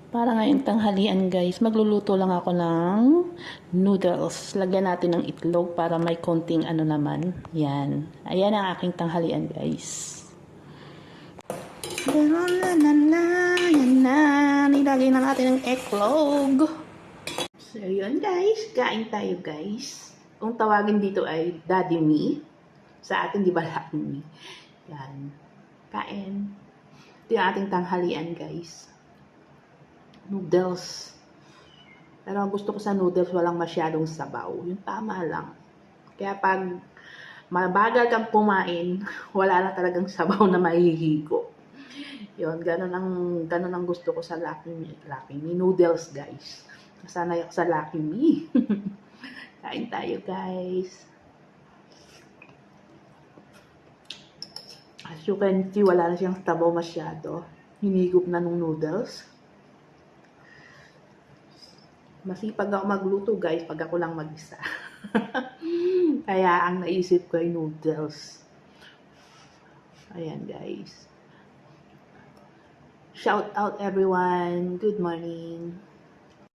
Para ngayong tanghalian guys, magluluto lang ako ng noodles. Lagyan natin ng itlog para may konting ano naman. Yan. Ayan ang aking tanghalian guys. Yan na. Nilagay na natin ng itlog. So yun guys, kain tayo guys. Kung tawagin dito ay Daddy Me. Sa atin di ba Lucky Me? Yan. Kain. Ito yung ating tanghalian guys. Noodles. Pero ang gusto ko sa noodles, walang masyadong sabaw. Yung tama lang. Kaya pag mabagal kang kumain, wala na talagang sabaw na mahihigo. Yun, ganun ang gusto ko sa Lucky Me noodles, guys. Nasanay ako sa Lucky Me. Kain tayo, guys. As you can see, wala na siyang sabaw masyado. Hinigop na nung noodles. Masipag ako magluto guys pag ako lang mag-isa. Kaya ang naisip ko ay noodles. Ayan guys. Shout out everyone. Good morning.